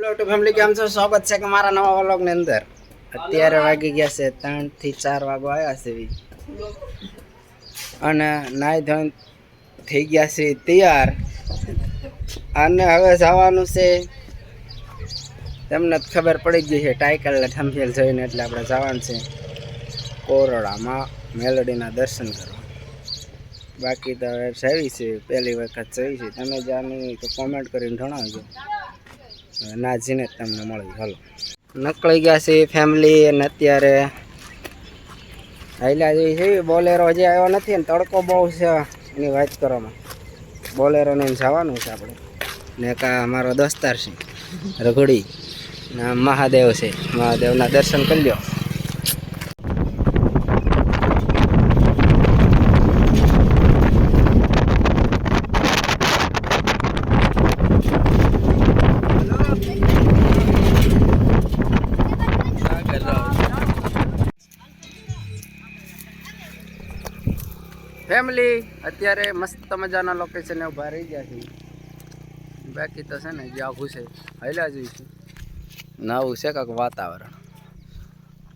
Hello two family, કેમ છો? સ્વાગત છે કે મારા નવા વ્લોગની અંદર. અત્યારે વાગી ગયા છે 3 થી 4 વાગવા આવ્યા છે અને નાઈ ધોઈને થઈ ગયા છે તૈયાર અને હવે જવાનું છે. તમને ખબર પડી ગઈ છે ટાઇકલને થંભેલ જોઈને, એટલે આપણે જવાનું છે કોરડામાં મેલડીના દર્શન કરવા. બાકી તો જઈ છે, પહેલી વખત જઈ છે. તમે જાણી તો કોમેન્ટ કરીને જણાવજો. ના જીને તમને મળી. હાલો, નીકળી ગયા છે ફેમિલી અને અત્યારે હાઈલા જેવી છે. બોલેરો હજી આવ્યો નથી ને તડકો બહુ છે એની વાત કરવામાં. બોલેરોને જવાનું છે આપણે ને અમારો દોસ્તાર છે રઘોડી ને મહાદેવ છે. મહાદેવના દર્શન કરી લો. ફેમિલી અત્યારે મસ્ત મજાના લોકેશન ઉભા રહી ગયા છે. બાકી તો છે ને જે આખું છે હૈલા જોઈશું નવું છે કાંક વાતાવરણ.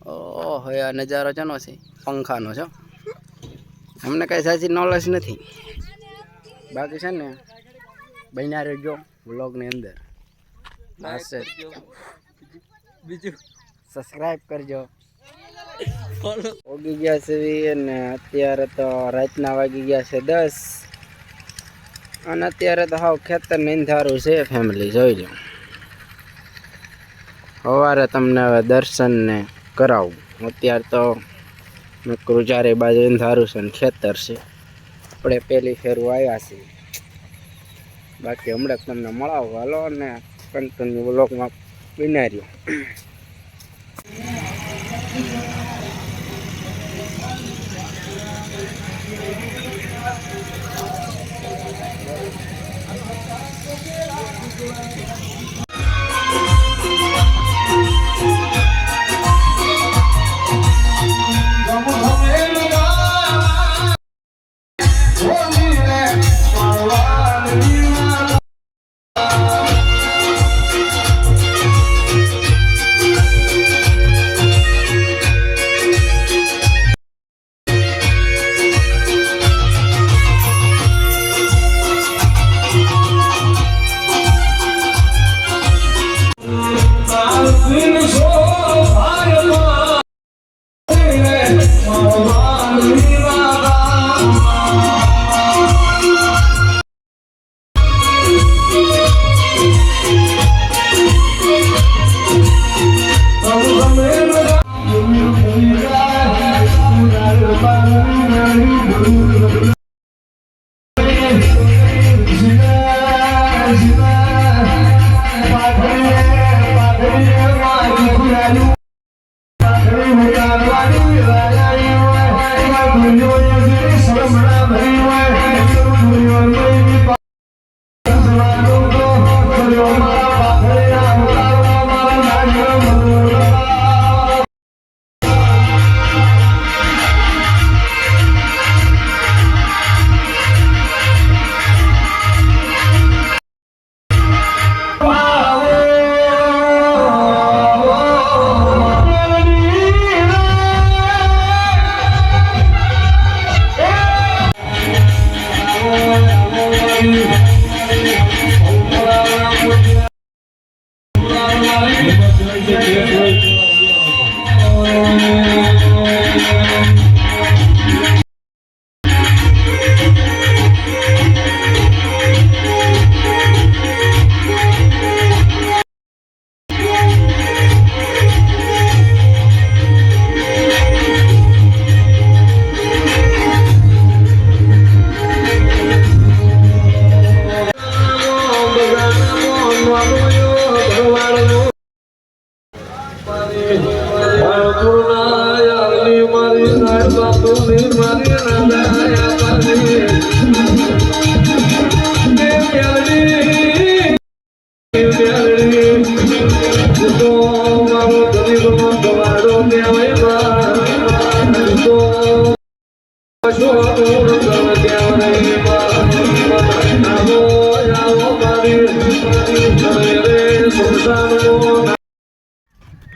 ઓહો, આ નજારો ચાનો છે પંખાનો છે. અમને કાંઈ સાચી નોલેજ નથી. બાકી છે ને બન્યા રહેજો વ્લોગની અંદર. બીજું સબસ્ક્રાઈબ કરજો. ઓગી ગયા છે અને અત્યારે તો રાતના વાગી ગયા છે 10 અને અત્યારે તો હાવ ખેતર નિંધારું છે ફેમિલી. જોઈ લો, સવારે તમને હવે દર્શન ને કરાવું. અત્યારે તો નકરું ચારે બાજુ અંધારું છે ને ખેતર છે. આપણે પહેલી ફેરું આવ્યા છીએ. બાકી હમણાં તમને મળાવું. હાલો ને કન્ટિન્યુ બ્લોગમાં બિનાર્યો.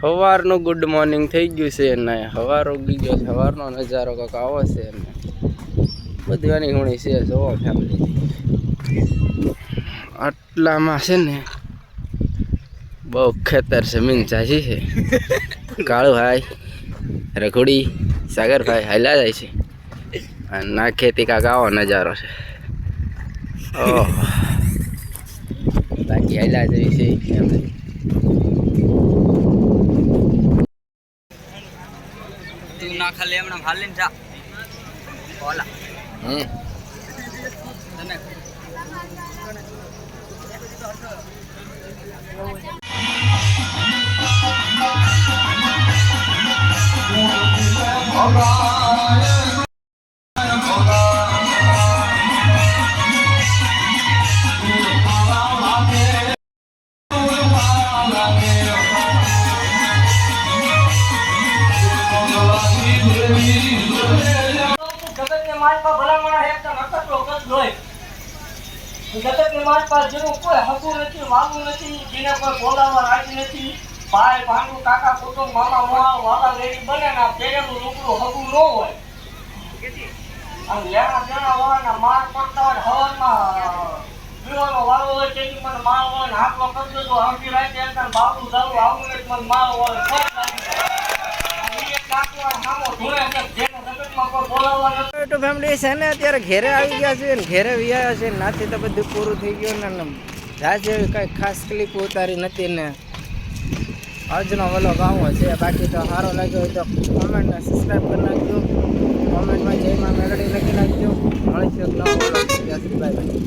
સવારનું ગુડ મોર્નિંગ થઈ ગયું છે ને સવાર ઉગી ગયો. સવારનો નજારો કંઈક આવો છે ને બધાની ઘણી છે. જોવો ફેમિલી આટલામાં છે ને બહુ ખેતર જમીન ચાચી છે. કાળુભાઈ, રઘુડી, સાગરભાઈ હાલ્યા જાય છે અને ના ખેતી કાંક આવો નજારો છે. ઓહ બાકી હાલ્યા જઈ છે ફેમિલી. તું ના ખાલી એમણે હાલીને જા ઓલા તને જગતને માલ પર ભલામણ એક તો નકટો કદ લોય. જગતની માલ પર જેનું કોઈ હકું નથી, વાગું નથી, જેને કોઈ બોલાવવા રાજી નથી. ભાઈ ભાંડુ કાકા કુટુંબ મામા મોહા વાલા લેડી બને ના પેરેલું લુકડું હકું ન હોય. અને લેણા દેણા હોવાના માર પડતા હોય હવનમાં પીવાનો વાળો હોય તેથી મને માળ હોય ને હાથમાં કરજો તો આંટી રાખે એમ બાબુ દારૂ આવું નથી મને માળ હોય તો ફેમિલી છે ને અત્યારે ઘેરે આવી ગયા છે ને ઘેરે વ્યાયા છે. નાથી તો બધું પૂરું થઈ ગયું ને જાજે કંઈ ખાસ ક્લિપ ઉતારી નથી ને આજનો વલો ગાવો છે. બાકી તો સારો લાગ્યો હોય તો કોમેન્ટને સબસ્ક્રાઈબ કરી નાખજો. કોમેન્ટમાં જય માં મેલડી લખી નાખજો. મળીશું એક નવો વલો. Bye bye.